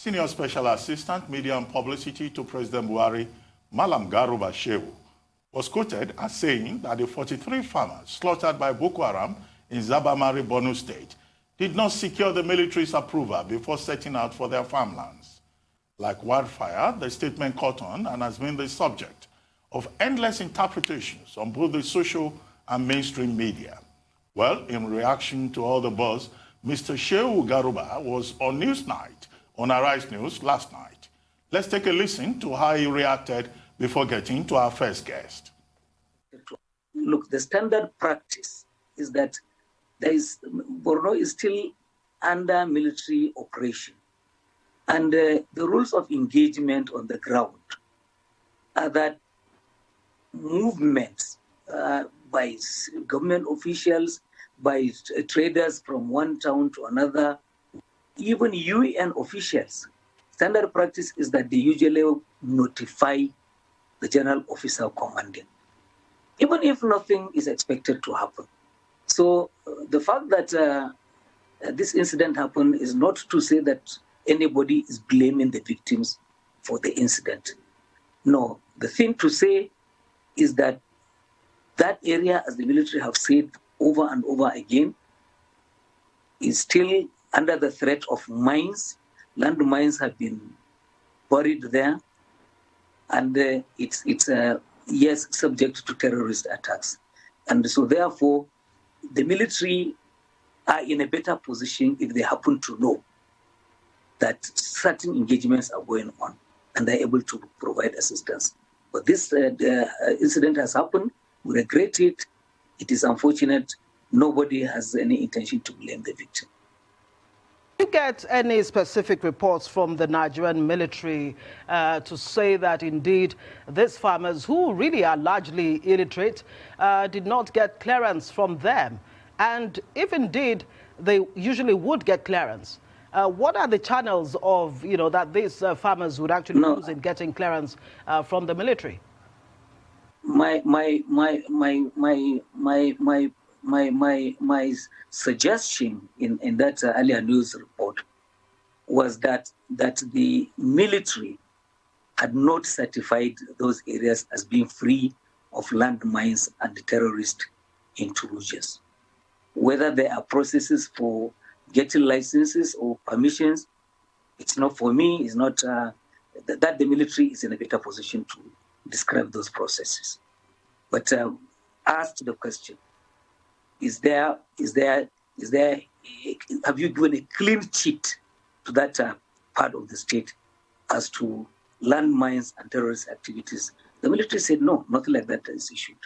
Senior Special Assistant, Media and Publicity to President Buhari, Malam Garuba Shehu, was quoted as saying that the 43 farmers slaughtered by Boko Haram in Zabamari, Borno State, did not secure the military's approval before setting out for their farmlands. Like wildfire, the statement caught on and has been the subject of endless interpretations on both the social and mainstream media. Well, in reaction to all the buzz, Mr. Shehu Garuba was on Newsnight on Arise News last night. Let's take a listen to how he reacted before getting to our first guest. Look, the standard practice is that Borno is still under military operation. And the rules of engagement on the ground are that movements by government officials, by traders from one town to another, even UN officials, standard practice is that they usually notify the general officer commanding, even if nothing is expected to happen. So the fact that this incident happened is not to say that anybody is blaming the victims for the incident. No, the thing to say is that that area, as the military have said over and over again, is still under the threat of mines. Land mines have been buried there, and it's yes, subject to terrorist attacks. And so therefore, the military are in a better position if they happen to know that certain engagements are going on and they're able to provide assistance. But this incident has happened. We regret it. It is unfortunate. Nobody has any intention to blame the victim. Did you get any specific reports from the Nigerian military to say that indeed these farmers, who really are largely illiterate, did not get clearance from them? And if indeed they usually would get clearance, what are the channels of, that these farmers would actually use in getting clearance from the military? My suggestion in that earlier news report was that the military had not certified those areas as being free of landmines and terrorist intrusions. Whether there are processes for getting licenses or permissions, it's not for me. It's not that the military is in a better position to describe those processes. But asked the question: have you given a clean sheet to that part of the state as to landmines and terrorist activities? The military said no, nothing like that is issued.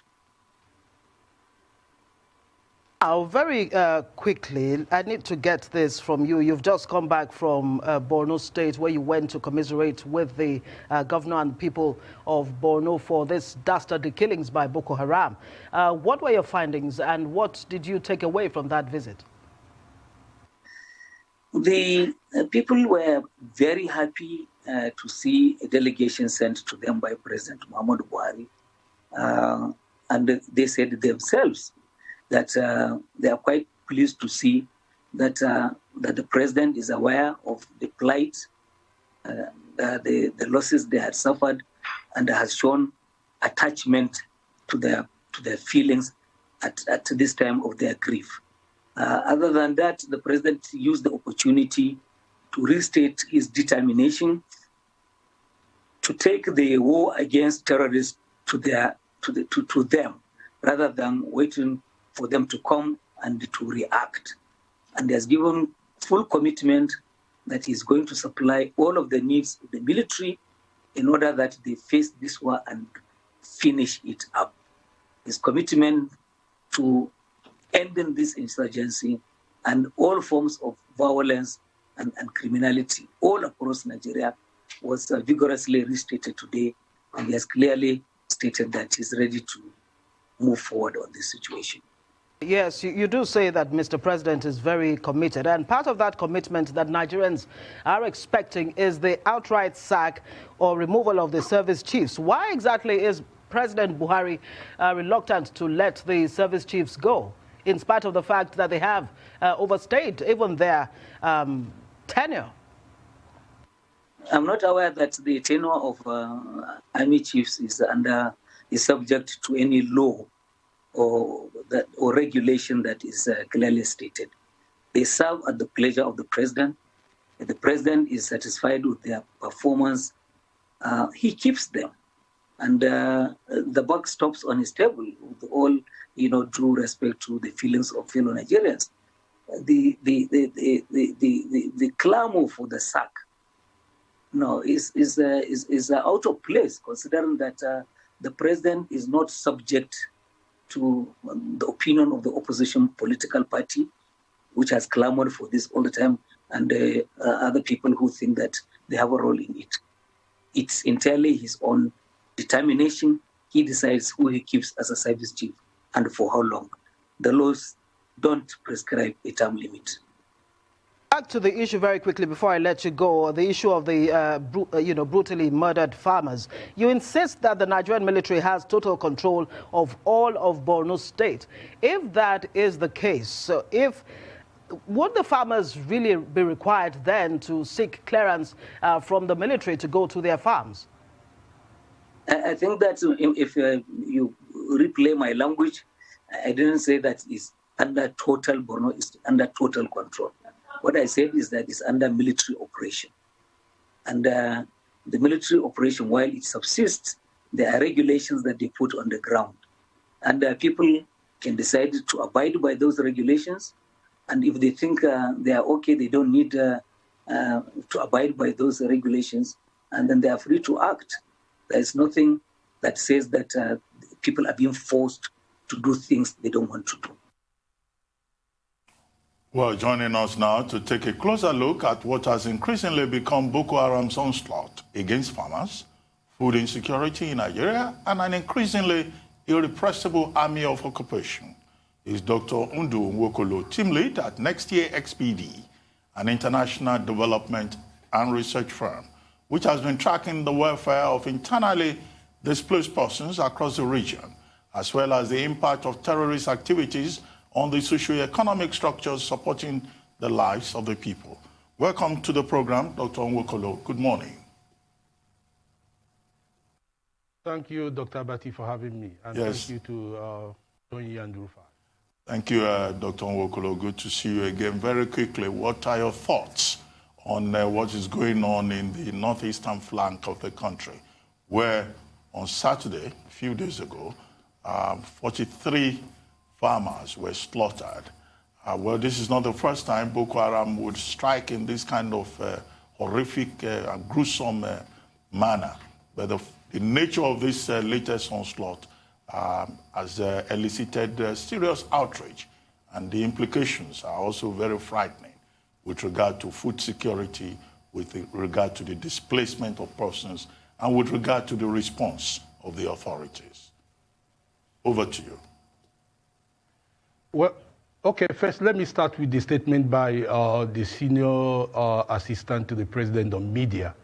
Very quickly, I need to get this from you. You've just come back from Borno State, where you went to commiserate with the governor and people of Borno for this dastardly killings by Boko Haram. What were your findings, and what did you take away from that visit? The people were very happy to see a delegation sent to them by President Muhammadu Buhari. And they said themselves that they are quite pleased to see that the president is aware of the plight, the losses they had suffered, and has shown attachment to their feelings at this time of their grief. Other than that, the president used the opportunity to restate his determination to take the war against terrorists to them, rather than waiting for them to come and to react. And he has given full commitment that he's going to supply all of the needs of the military in order that they face this war and finish it up. His commitment to ending this insurgency and all forms of violence and criminality all across Nigeria was vigorously restated today, and he has clearly stated that he's ready to move forward on this situation. Yes, you do say that Mr. President is very committed, and part of that commitment that Nigerians are expecting is the outright sack or removal of the service chiefs. Why exactly is President Buhari reluctant to let the service chiefs go, in spite of the fact that they have overstayed even their tenure? I'm not aware that the tenure of army chiefs is subject to any law or regulation that is clearly stated. They serve at the pleasure of the president. If the president is satisfied with their performance, he keeps them, and the buck stops on his table. With all due respect to the feelings of fellow Nigerians, the clamor for the sack, is out of place, considering that the president is not subject to the opinion of the opposition political party, which has clamored for this all the time, and other people who think that they have a role in it. It's entirely his own determination. He decides who he keeps as a service chief and for how long. The laws don't prescribe a term limit. Back to the issue very quickly before I let you go, the issue of the brutally murdered farmers. You insist that the Nigerian military has total control of all of Borno State. If that is the case, would the farmers really be required then to seek clearance from the military to go to their farms? I think that if you replay my language, I didn't say that it's under total Borno, it's under total control. What I said is that it's under military operation. And the military operation, while it subsists, there are regulations that they put on the ground. And people can decide to abide by those regulations. And if they think they are okay, they don't need to abide by those regulations, and then they are free to act. There is nothing that says that people are being forced to do things they don't want to do. Well, joining us now to take a closer look at what has increasingly become Boko Haram's onslaught against farmers, food insecurity in Nigeria, and an increasingly irrepressible army of occupation is Dr. Ndu Nwokolo, team lead at Nextier SPD, an international development and research firm, which has been tracking the welfare of internally displaced persons across the region, as well as the impact of terrorist activities on the socio-economic structures supporting the lives of the people. Welcome to the program, Dr. Nwokolo. Good morning. Thank you, Dr. Abati, for having me. And yes. Thank you to Tony and Rufa. Thank you, Dr. Nwokolo. Good to see you again. Very quickly, what are your thoughts on what is going on in the northeastern flank of the country, where on Saturday, a few days ago, 43 farmers were slaughtered? Well, this is not the first time Boko Haram would strike in this kind of horrific and gruesome manner. But the nature of this latest onslaught has elicited serious outrage, and the implications are also very frightening with regard to food security, with regard to the displacement of persons, and with regard to the response of the authorities. Over to you. Well, okay, first let me start with the statement by the senior assistant to the president on media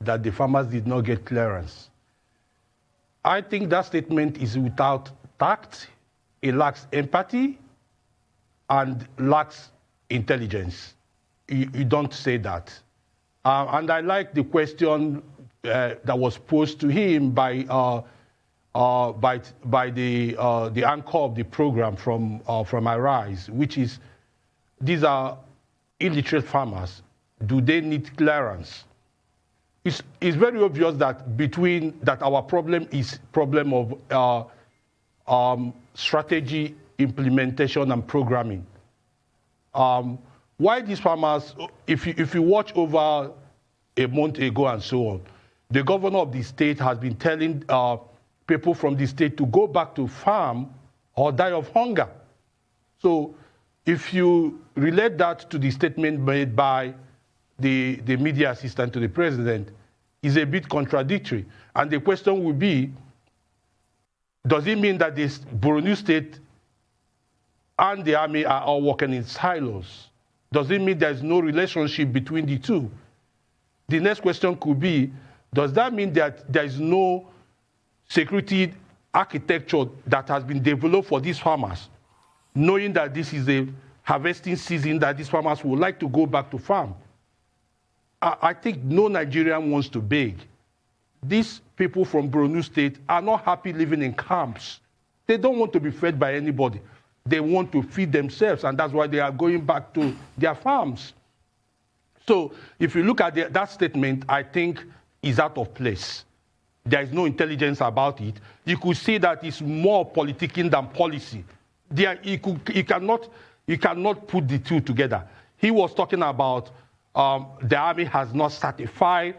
that the farmers did not get clearance. I think that statement is without tact, it lacks empathy, and lacks intelligence. You don't say that. And I like the question that was posed to him by the anchor of the program from Arise, which is, these are illiterate farmers. Do they need clearance? It's very obvious that our problem is problem of strategy, implementation, and programming. Why these farmers, if you watch over a month ago and so on, the governor of the state has been telling people from the state to go back to farm or die of hunger. So if you relate that to the statement made by the media assistant to the president, is a bit contradictory. And the question would be, does it mean that this Borno State and the army are all working in silos? Does it mean there's no relationship between the two? The next question could be, does that mean that there is no security architecture that has been developed for these farmers, knowing that this is a harvesting season, that these farmers would like to go back to farm? I think no Nigerian wants to beg. These people from Borno State are not happy living in camps. They don't want to be fed by anybody. They want to feed themselves, and that's why they are going back to their farms. So if you look at that statement, I think is out of place. There is no intelligence about it. You could see that it's more politicking than policy. You cannot put the two together. He was talking about the army has not certified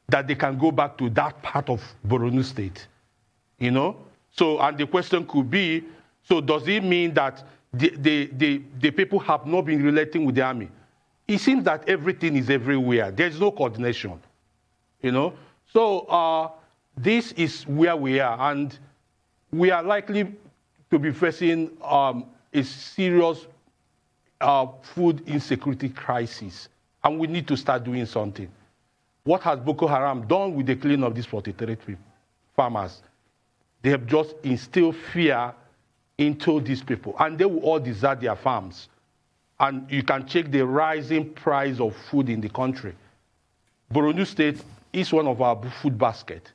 that they can go back to that part of Borno State, you know? So, and the question could be, so does it mean that the people have not been relating with the army? It seems that everything is everywhere. There's no coordination, you know? So this is where we are, and we are likely to be facing a serious food insecurity crisis, and we need to start doing something. What has Boko Haram done with the killing of these 43 farmers? They have just instilled fear into these people, and they will all desert their farms. And you can check the rising price of food in the country. Borno State is one of our food basket.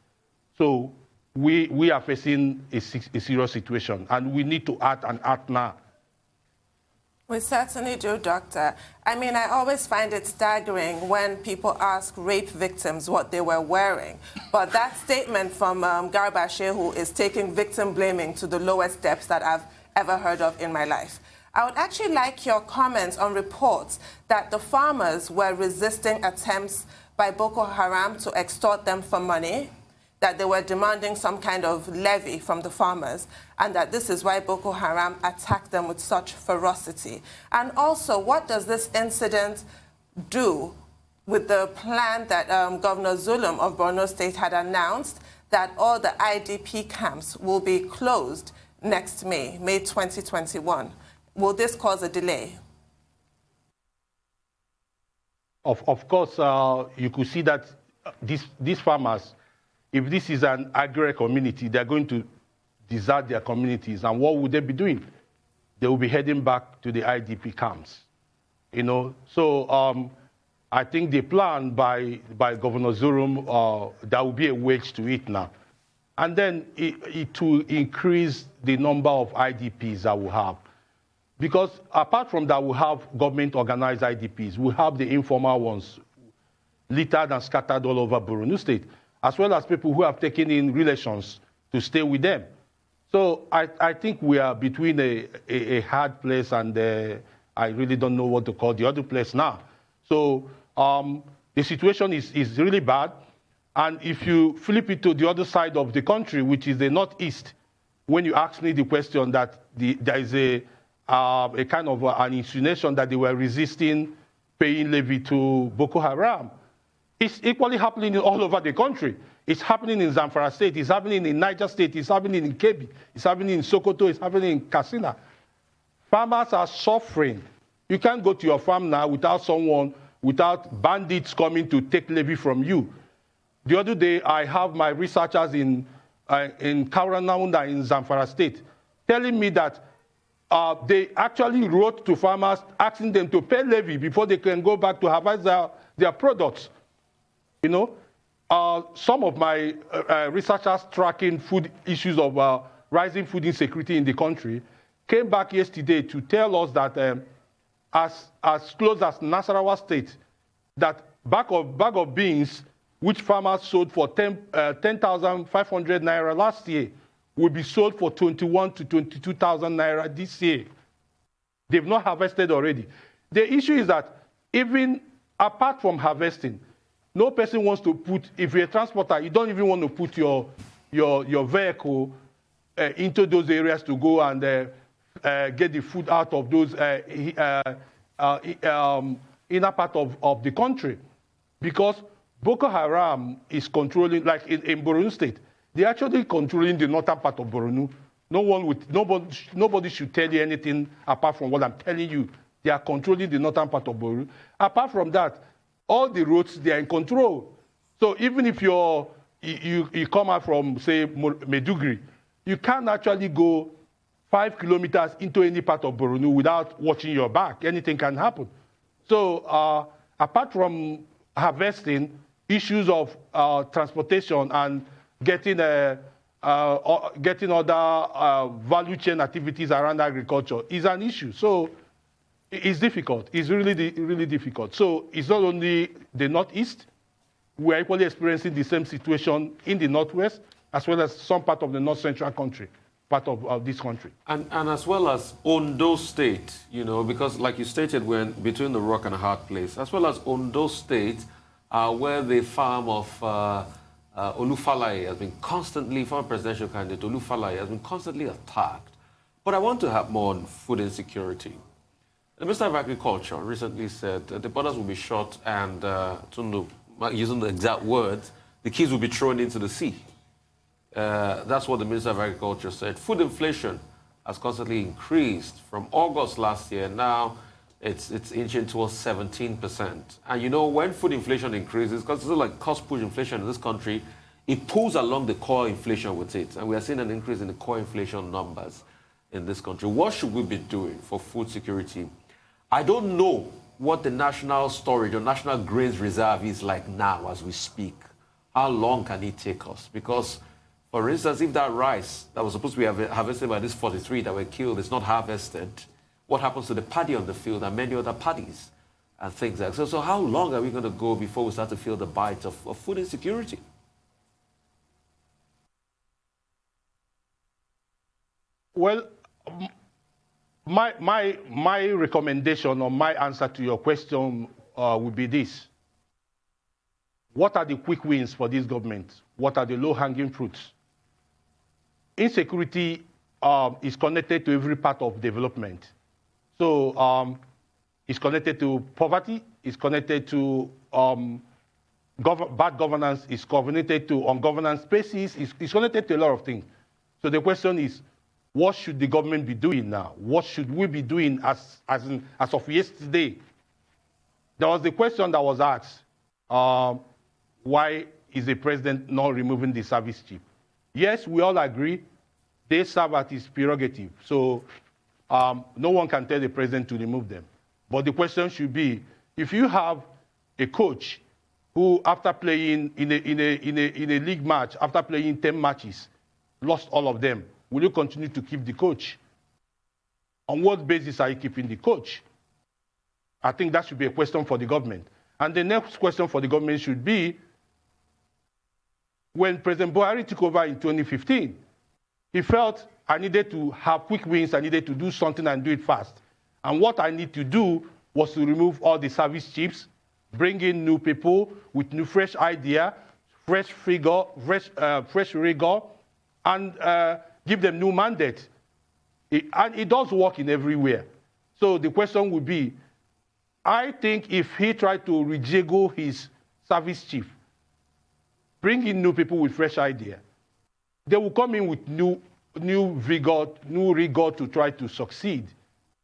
So we are facing a serious situation, and we need to act and act now. We certainly do, Doctor. I mean, I always find it staggering when people ask rape victims what they were wearing. But that statement from Garba Shehu is taking victim blaming to the lowest depths that I've ever heard of in my life. I would actually like your comments on reports that the farmers were resisting attempts by Boko Haram to extort them for money, that they were demanding some kind of levy from the farmers, and that this is why Boko Haram attacked them with such ferocity. And also, what does this incident do with the plan that Governor Zulum of Borno State had announced that all the IDP camps will be closed next May 2021? Will this cause a delay? Of course, you could see that these farmers, if this is an agri community, they're going to desert their communities. And what would they be doing? They will be heading back to the IDP camps. You know, so I think the plan by Governor Zulum, there will be a wage to it now. And then it will increase the number of IDPs that we have. Because apart from that, we have government-organized IDPs. We have the informal ones, littered and scattered all over Borno State, as well as people who have taken in relations to stay with them. So I think we are between a hard place and I really don't know what to call the other place now. So the situation is really bad. And if you flip it to the other side of the country, which is the Northeast, when you ask me the question that there is a kind of an insinuation that they were resisting paying levy to Boko Haram, it's equally happening all over the country. It's happening in Zamfara State, it's happening in Niger State, it's happening in Kebbi, it's happening in Sokoto, it's happening in Katsina. Farmers are suffering. You can't go to your farm now without bandits coming to take levy from you. The other day, I have my researchers in Kauranaunda in Zamfara State telling me that they actually wrote to farmers asking them to pay levy before they can go back to harvest their products. You know, some of my researchers tracking food issues of rising food insecurity in the country came back yesterday to tell us that as close as Nasarawa State, that bag of beans, which farmers sold for 10,500 naira last year, will be sold for 21 to 22,000 naira this year. They've not harvested already. The issue is that even apart from harvesting, no person wants to put, if you're a transporter, you don't even want to put your vehicle into those areas to go and get the food out of those inner part of the country. Because Boko Haram is controlling, like in Borno State, they're actually controlling the northern part of Borno. Nobody should tell you anything apart from what I'm telling you. They are controlling the northern part of Borno. Apart from that, all the roads, they are in control. So even if you come out from, say, Maiduguri, you can't actually go 5 kilometers into any part of Borno without watching your back. Anything can happen. So apart from harvesting, issues of transportation and getting other value chain activities around agriculture is an issue. So it's difficult. It's really difficult. So it's not only the Northeast. We are equally experiencing the same situation in the Northwest, as well as some part of the North Central country, part of this country. And as well as Ondo State, you know, because like you stated, we're between the rock and a hard place, as well as Ondo State, where the farm of Olufalaye has been constantly, former presidential candidate Olufalaye has been constantly attacked. But I want to have more on food insecurity. The Minister of Agriculture recently said that the borders will be shut and, using the exact words, the kids will be thrown into the sea. That's what the Minister of Agriculture said. Food inflation has constantly increased from August last year. Now it's inching towards 17%. And you know, when food inflation increases, because it's like cost-push inflation in this country, it pulls along the core inflation with it. And we are seeing an increase in the core inflation numbers in this country. What should we be doing for food security? I don't know what the national storage or national grains reserve is like now as we speak. How long can it take us? Because, for instance, if that rice that was supposed to be harvested by these 43 that were killed is not harvested, what happens to the paddy on the field and many other paddies and things like that? So how long are we going to go before we start to feel the bite of food insecurity? Well, my recommendation or my answer to your question would be this. What are the quick wins for this government? What are the low-hanging fruits? Insecurity is connected to every part of development. So it's connected to poverty, it's connected to bad governance, it's connected to ungovernance spaces, it's connected to a lot of things. So the question is, what should the government be doing now? What should we be doing as of yesterday? There was the question that was asked, why is the president not removing the service chief? Yes, we all agree, they serve at his prerogative. So no one can tell the president to remove them. But the question should be, if you have a coach who, after playing in a league match, after playing 10 matches, lost all of them, will you continue to keep the coach? On what basis are you keeping the coach? I think that should be a question for the government. And the next question for the government should be, when President Buhari took over in 2015, he felt I needed to have quick wins, I needed to do something and do it fast. And what I need to do was to remove all the service chiefs, bring in new people with new fresh idea, fresh rigor, and give them new mandate. And it does work in everywhere. So the question would be, I think if he tried to rejiggle his service chief, bring in new people with fresh idea, they will come in with new vigor, new rigor to try to succeed.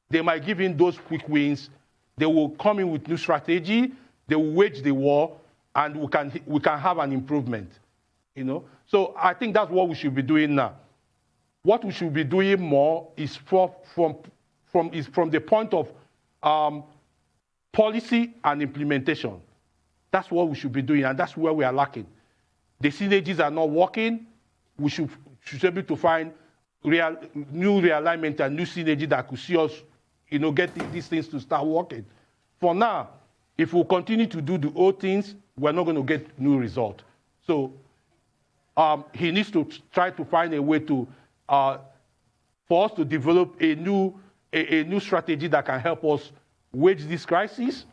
They might give in those quick wins. They will come in with new strategy. They will wage the war, and we can have an improvement. You know. So I think that's what we should be doing now. What we should be doing more is from the point of policy and implementation. That's what we should be doing, and that's where we are lacking. The synergies are not working. We should be able to find new realignment and new synergy that could see us, you know, get these things to start working. For now, if we continue to do the old things, we're not going to get new result. So he needs to try to find a way to for us to develop a new strategy that can help us wage this crisis,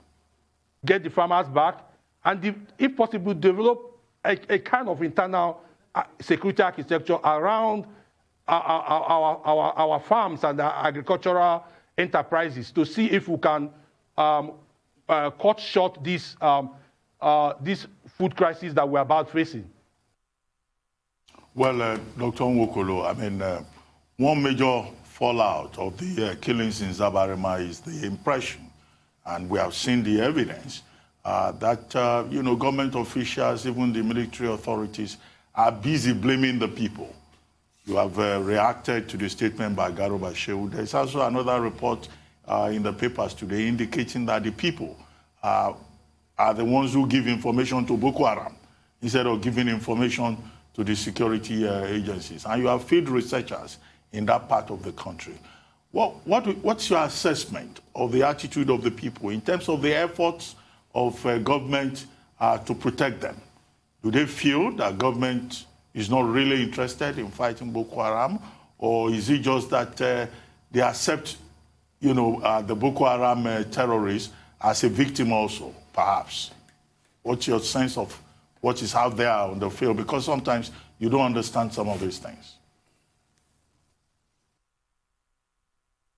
get the farmers back, and if possible, develop a kind of internal security architecture around our farms and our agricultural enterprises to see if we can cut short this food crisis that we're about facing. Well, Dr. Nwokolo, I mean, one major fallout of the killings in Zabarima is the impression, and we have seen the evidence, that, you know, government officials, even the military authorities, are busy blaming the people. You have reacted to the statement by Garuba Shehu. There's also another report in the papers today indicating that the people are the ones who give information to Boko Haram instead of giving information to the security agencies. And you have field researchers in that part of the country. What's your assessment of the attitude of the people in terms of the efforts of government to protect them? Do they feel that government is not really interested in fighting Boko Haram, or is it just that they accept, the Boko Haram terrorists as a victim also, perhaps? What's your sense of what is out there on the field? Because sometimes you don't understand some of these things.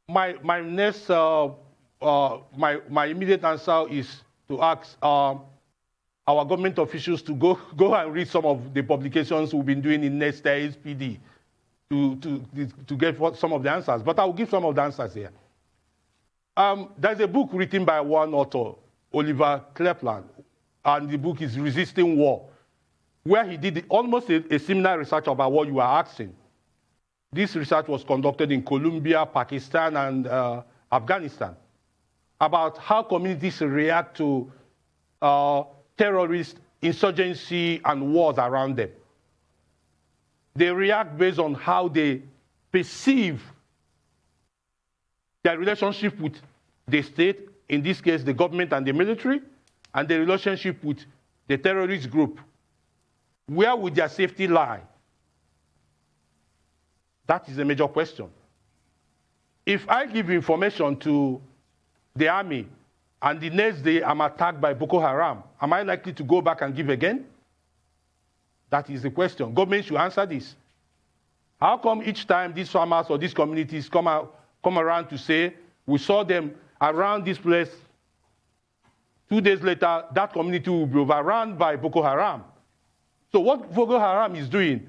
My next, my immediate answer is to ask our government officials to go and read some of the publications we've been doing in Nextier SPD to get some of the answers. But I'll give some of the answers here. There's a book written by one author, Oliver Cleveland, and the book is Resisting War, where he did almost a similar research about what you are asking. This research was conducted in Colombia, Pakistan, and Afghanistan, about how communities react to terrorist insurgency and wars around them. They react based on how they perceive their relationship with the state, in this case, the government and the military, and the relationship with the terrorist group. Where would their safety lie? That is a major question. If I give information to the army and the next day I'm attacked by Boko Haram, am I likely to go back and give again? That is the question. Government should answer this. How come each time these farmers or these communities come around to say, we saw them around this place, 2 days later, that community will be overrun by Boko Haram? So what Boko Haram is doing,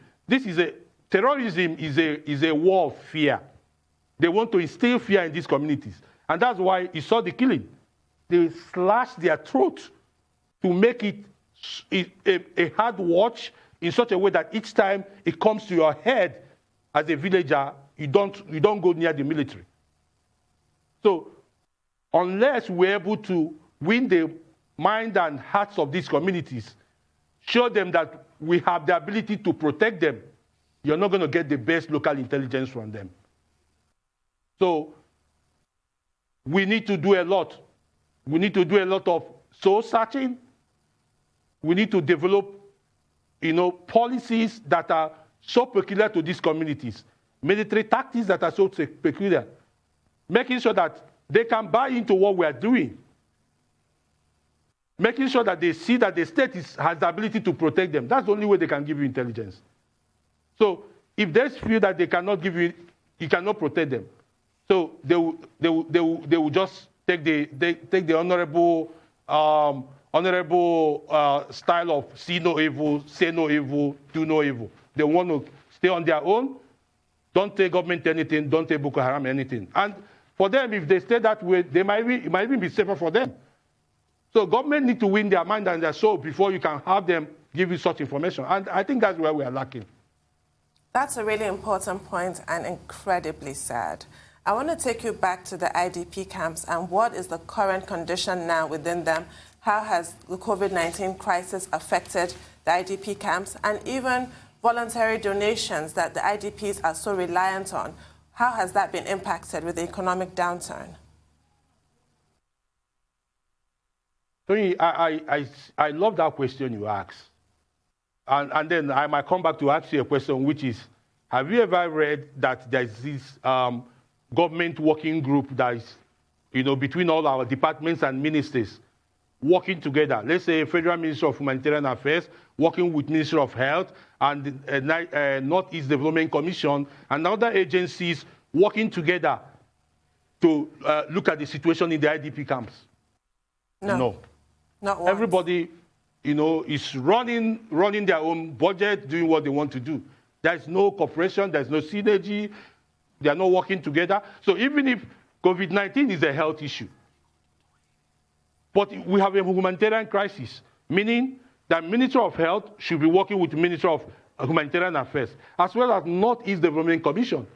terrorism is a war of fear. They want to instill fear in these communities. And that's why you saw the killing. They slash their throat to make it a hard watch in such a way that each time it comes to your head as a villager, you don't go near the military. So unless we're able to win the mind and hearts of these communities, show them that we have the ability to protect them, you're not going to get the best local intelligence from them. So we need to do a lot. We need to do a lot of soul searching. We need to develop, policies that are so peculiar to these communities, military tactics that are so peculiar, making sure that they can buy into what we are doing, making sure that they see that the state has the ability to protect them. That's the only way they can give you intelligence. So if they feel that they cannot give you, you cannot protect them, so they will just take the honorable style of see no evil, say no evil, do no evil. They want to stay on their own. Don't take government anything. Don't take Boko Haram anything. And for them, if they stay that way, it might even be safer for them. So government need to win their mind and their soul before you can have them give you such information. And I think that's where we are lacking. That's a really important point and incredibly sad. I want to take you back to the IDP camps and what is the current condition now within them? How has the COVID-19 crisis affected the IDP camps, and even voluntary donations that the IDPs are so reliant on? How has that been impacted with the economic downturn? Tony, I love that question you asked. And then I might come back to ask you a question, which is, have you ever read that there's this government working group that is, between all our departments and ministries working together? Let's say Federal Ministry of Humanitarian Affairs working with Ministry of Health and Northeast Development Commission and other agencies working together to look at the situation in the IDP camps. No. Not once. Everybody, is running their own budget, doing what they want to do. There's no cooperation, there's no synergy, they are not working together. So even if COVID-19 is a health issue, but we have a humanitarian crisis, meaning that Ministry of Health should be working with the Ministry of Humanitarian Affairs, as well as Northeast Development Commission,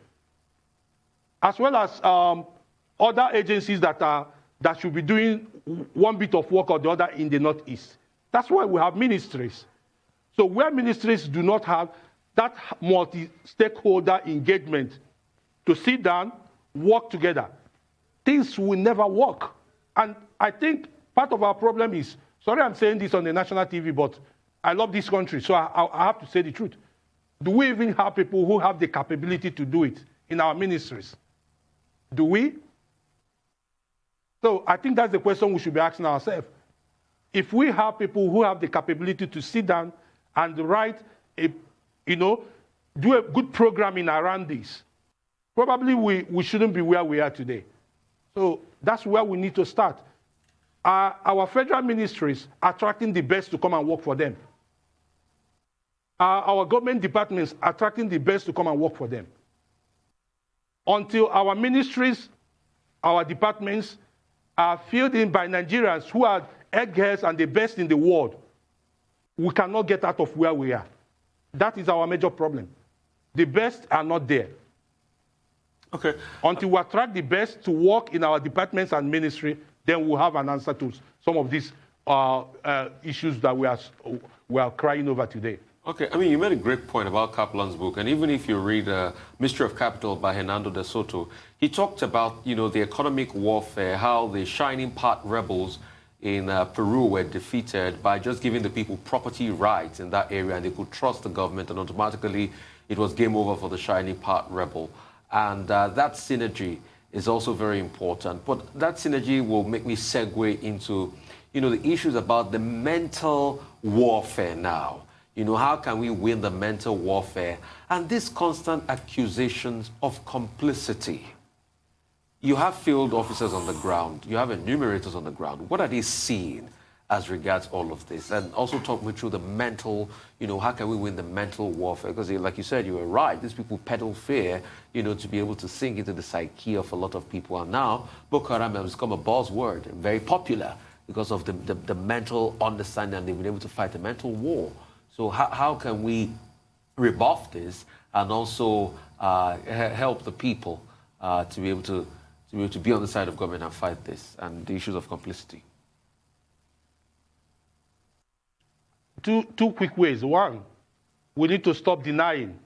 as well as other agencies that are that should be doing one bit of work or the other in the Northeast. That's why we have ministries. So where ministries do not have that multi-stakeholder engagement to sit down, work together, things will never work. And I think part of our problem is, sorry I'm saying this on the national TV, but I love this country, so I have to say the truth. Do we even have people who have the capability to do it in our ministries? Do we? So I think that's the question we should be asking ourselves. If we have people who have the capability to sit down and write do a good programming around this, probably we shouldn't be where we are today. So that's where we need to start. Our federal ministries attracting the best to come and work for them. Our government departments attracting the best to come and work for them. Until our ministries, our departments are filled in by Nigerians who are eggheads and the best in the world, we cannot get out of where we are. That is our major problem. The best are not there. Okay. Until we attract the best to work in our departments and ministry, then we'll have an answer to some of these issues that we are crying over today. Okay, I mean, you made a great point about Kaplan's book, and even if you read Mystery of Capital by Hernando de Soto, he talked about, the economic warfare, how the Shining Path rebels in Peru were defeated by just giving the people property rights in that area, and they could trust the government, and automatically it was game over for the Shining Path rebel. And that synergy is also very important. But that synergy will make me segue into, the issues about the mental warfare now. How can we win the mental warfare? And these constant accusations of complicity. You have field officers on the ground. You have enumerators on the ground. What are they seeing as regards all of this? And also talk me through the mental, how can we win the mental warfare? Because like you said, you were right. These people peddle fear, to be able to sink into the psyche of a lot of people. And now Boko Haram has become a buzzword, very popular because of the mental understanding, and they've been able to fight a mental war. So how can we rebuff this and also help the people to be able to be on the side of government and fight this and the issues of complicity? Two quick ways. One, we need to stop denying.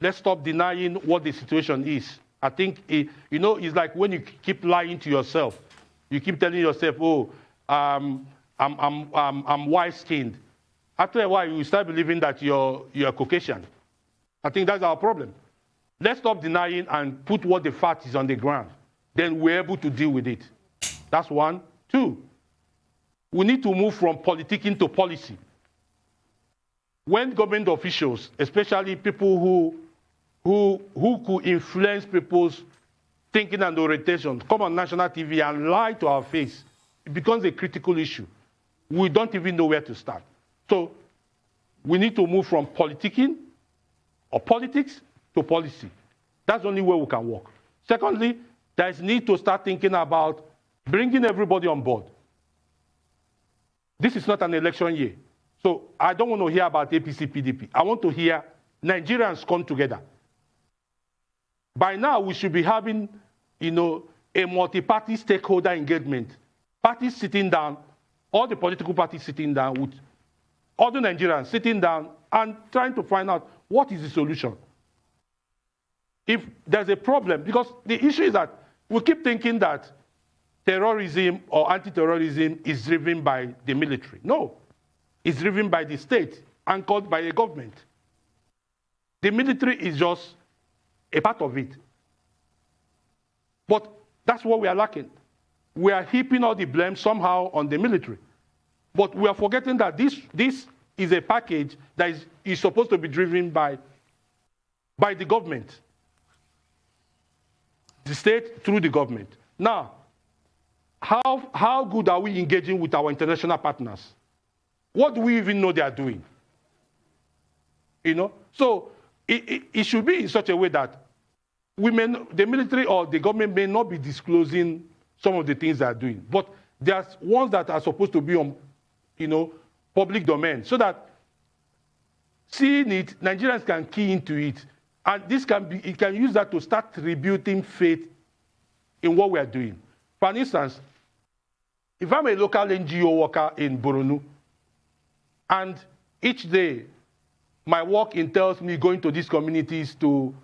Let's stop denying what the situation is. I think, it's like when you keep lying to yourself. You keep telling yourself, oh, I'm white-skinned. After a while, you start believing that you're Caucasian. I think that's our problem. Let's stop denying and put what the fact is on the ground. Then we're able to deal with it. That's one. Two, we need to move from politicking to policy. When government officials, especially people who could influence people's thinking and orientation, come on national TV and lie to our face, it becomes a critical issue. We don't even know where to start. So we need to move from politicking or politics to policy. That's the only way we can work. Secondly, there is need to start thinking about bringing everybody on board. This is not an election year. So I don't want to hear about APC, PDP. I want to hear Nigerians come together. By now, we should be having, a multi-party stakeholder engagement. Parties sitting down, all the political parties sitting down with other Nigerians sitting down and trying to find out what is the solution. If there's a problem, because the issue is that we keep thinking that terrorism or anti-terrorism is driven by the military. No, it's driven by the state, anchored by the government. The military is just a part of it. But that's what we are lacking. We are heaping all the blame somehow on the military. But we are forgetting that this is a package that is supposed to be driven by the government. The state through the government. Now, how good are we engaging with our international partners? What do we even know they are doing? So it should be in such a way that the military or the government may not be disclosing some of the things they are doing, but there's ones that are supposed to be on, public domain, so that seeing it, Nigerians can key into it, and it can use that to start rebuilding faith in what we are doing. For instance, if I'm a local NGO worker in Boronu, and each day my work entails me going to these communities to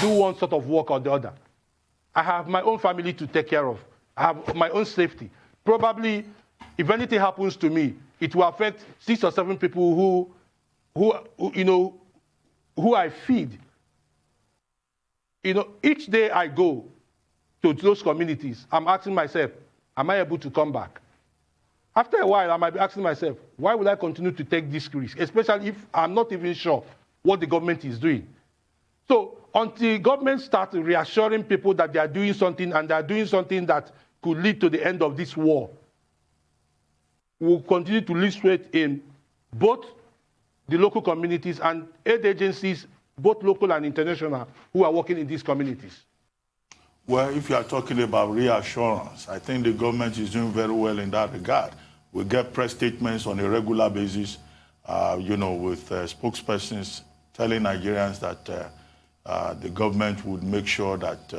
do one sort of work or the other, I have my own family to take care of. I have my own safety. Probably, if anything happens to me, it will affect 6 or 7 people who I feed. Each day I go to those communities, I'm asking myself, am I able to come back? After a while, I might be asking myself, why will I continue to take this risk, especially if I'm not even sure what the government is doing? So until government starts reassuring people that they are doing something and they are doing something that could lead to the end of this war, we'll continue to lose weight in both the local communities and aid agencies, both local and international, who are working in these communities. Well, if you are talking about reassurance, I think the government is doing very well in that regard. We get press statements on a regular basis, with spokespersons telling Nigerians that the government would make sure that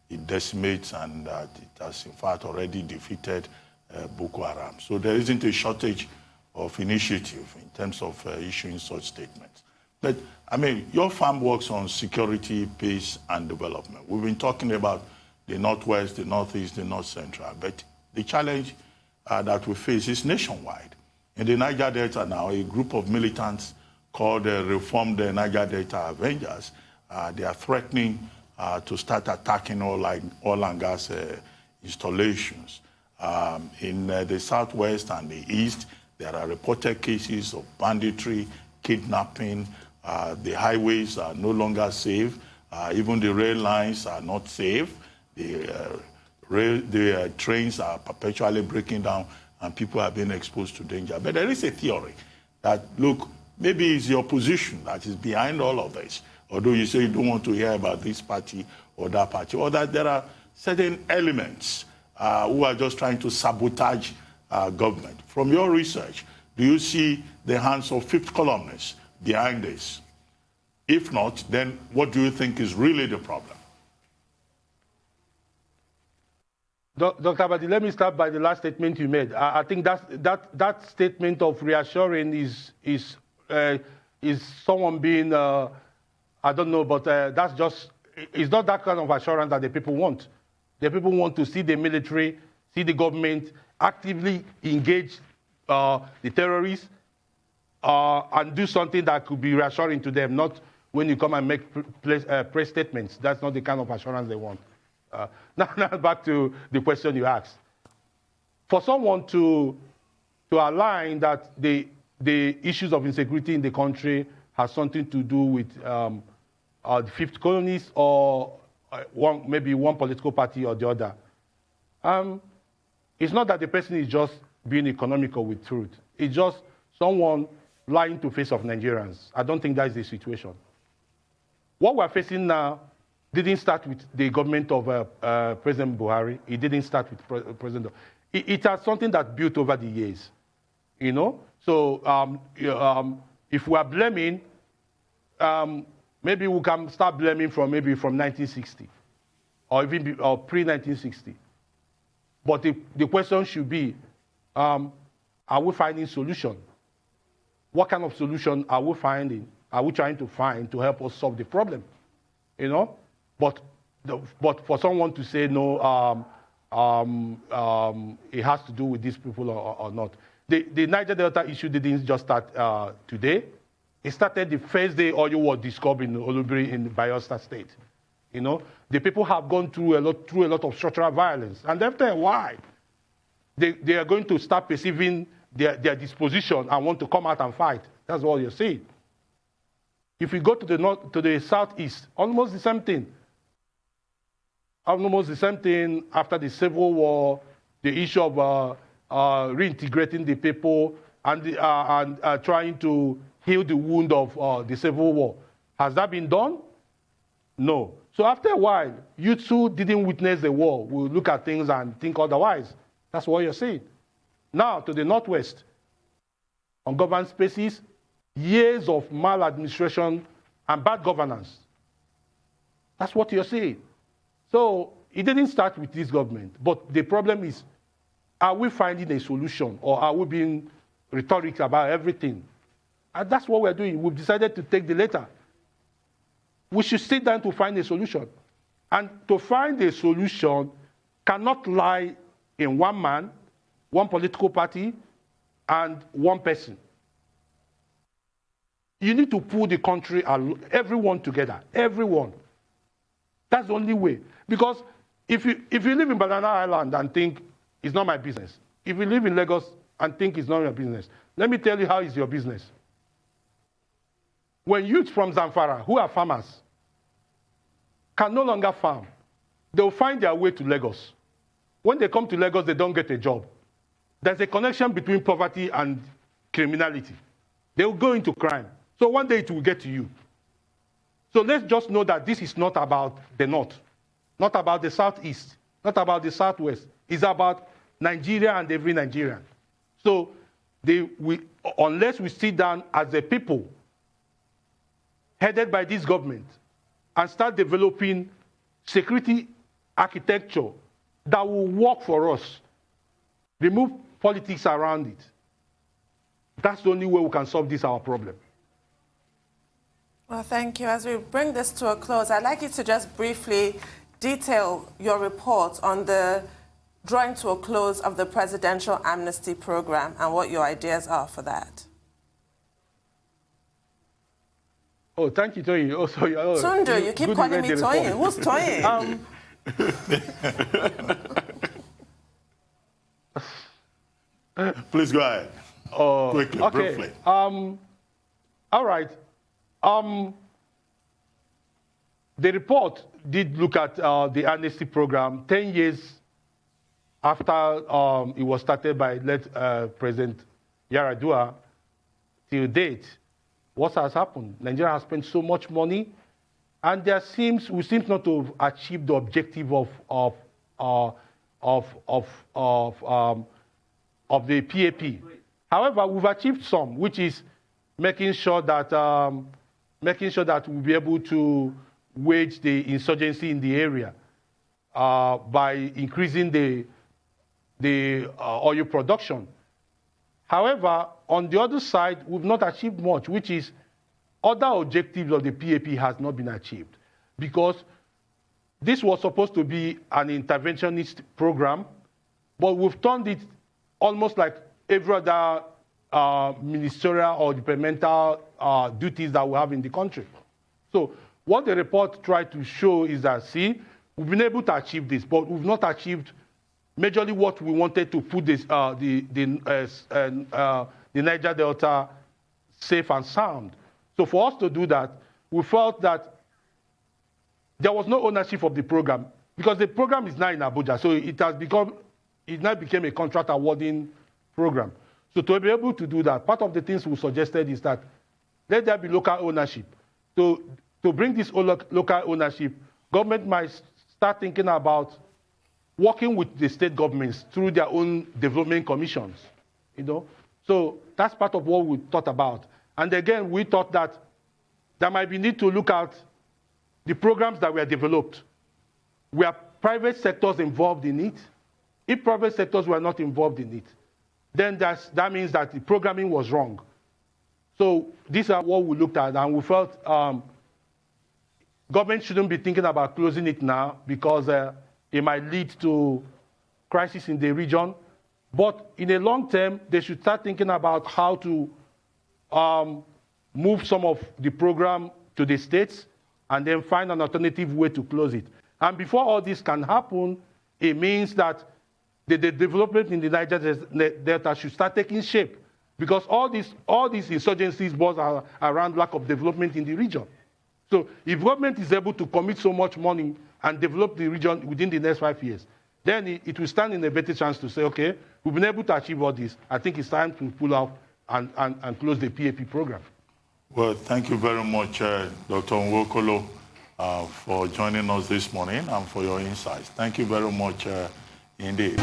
it decimates and that it has in fact already defeated Boko Haram. So there isn't a shortage of initiative in terms of issuing such statements. But, I mean, your farm works on security, peace, and development. We've been talking about the Northwest, the Northeast, the North Central, but the challenge that we face is nationwide. In the Niger Delta now, a group of militants called Reformed Niger Delta Avengers, they are threatening to start attacking oil and gas installations. In the Southwest and the East, there are reported cases of banditry, kidnapping. The highways are no longer safe. Even the rail lines are not safe. The trains are perpetually breaking down and people are being exposed to danger. But there is a theory that, look, maybe it's the opposition that is behind all of this. Although you say you don't want to hear about this party or that party, or that there are certain elements who are just trying to sabotage government. From your research, do you see the hands of fifth columnists behind this? If not, then what do you think is really the problem? Dr. Abadi, let me start by the last statement you made. I think that statement of reassuring is someone being, I don't know, but that's just, it's not that kind of assurance that the people want. The people want to see the military, see the government actively engage the terrorists and do something that could be reassuring to them, not when you come and make press statements. That's not the kind of assurance they want. Now back to the question you asked. For someone to align that the issues of insecurity in the country has something to do with the fifth colonies or maybe one political party or the other, it's not that the person is just being economical with truth. It's just someone lying to the face of Nigerians. I don't think that is the situation. What we're facing now didn't start with the government of President Buhari. It didn't start with President. It has something that built over the years, you know. So if we are blaming, maybe we can start blaming from 1960, or even pre-1960. But the question should be, are we finding solution? What kind of solution are we finding? Are we trying to find to help us solve the problem? You know. But for someone to say no, it has to do with these people or not. The Niger Delta issue didn't just start today. It started the first day oil was discovered in Olubiri in Bayelsa State. You know, the people have gone through a lot of structural violence, and after a while, they are going to start perceiving their disposition and want to come out and fight. That's what you're seeing. If we go to the north, to the southeast, almost the same thing. Almost the same thing after the Civil War, the issue of reintegrating the people and trying to heal the wound of the Civil War. Has that been done? No. So after a while, you too didn't witness the war. We'll look at things and think otherwise. That's what you're saying. Now, to the Northwest, on government spaces, years of maladministration and bad governance. That's what you're saying. So It didn't start with this government, but the problem is, are we finding a solution, or are we being rhetoric about everything? And that's what we're doing. We've decided to take the latter. We should sit down to find a solution. And to find a solution cannot lie in one man, one political party, and one person. You need to pull the country, everyone together, everyone. That's the only way. Because if you live in Banana Island and think it's not my business, if you live in Lagos and think it's not your business, let me tell you how it's your business. When youths from Zamfara, who are farmers, can no longer farm, they'll find their way to Lagos. When they come to Lagos, they don't get a job. There's a connection between poverty and criminality. They'll go into crime. So one day it will get to you. So let's just know that this is not about the North, not about the Southeast, not about the Southwest. It's about Nigeria and every Nigerian. So unless we sit down as a people, headed by this government, and start developing security architecture that will work for us, remove politics around it, that's the only way we can solve this, our problem. Well, thank you. As we bring this to a close, I'd like you to just briefly detail your report on the drawing to a close of the presidential amnesty program and what your ideas are for that. Oh, thank you, Toyin. Oh, sorry. Oh, Sundu, you keep calling me Toyin. Who's Toyin? Please go ahead. Quickly, okay. briefly. All right. The report did look at the amnesty program 10 years after it was started by President Yar'Adua till date. What has happened? Nigeria has spent so much money, and we seem not to have achieved the objective of the PAP. However, we've achieved some, which is making sure that we'll be able to wage the insurgency in the area by increasing the oil production. However, on the other side, we've not achieved much, which is other objectives of the PAP has not been achieved, because this was supposed to be an interventionist program, but we've turned it almost like every other ministerial or departmental duties that we have in the country. So what the report tried to show is that, see, we've been able to achieve this, but we've not achieved majorly what we wanted to put this, the Niger Delta safe and sound. So for us to do that, we felt that there was no ownership of the program, because the program is now in Abuja, so it now became a contract awarding program. So to be able to do that, part of the things we suggested is that let there be local ownership. To bring this local ownership, government might start thinking about working with the state governments through their own development commissions, So that's part of what we thought about. And again, we thought that there might be need to look at the programs that were developed. Were private sectors involved in it? If private sectors were not involved in it, then that means that the programming was wrong. So these are what we looked at, and we felt government shouldn't be thinking about closing it now, because it might lead to crisis in the region. But in the long term, they should start thinking about how to move some of the program to the states and then find an alternative way to close it. And before all this can happen, it means that the development in the Niger Delta should start taking shape, because all these insurgencies was around lack of development in the region. So if government is able to commit so much money and develop the region within the next 5 years, then it will stand in a better chance to say, okay, we've been able to achieve all this. I think it's time to pull out and close the PAP program. Well, thank you very much, Dr. Nwokolo, for joining us this morning and for your insights. Thank you very much indeed.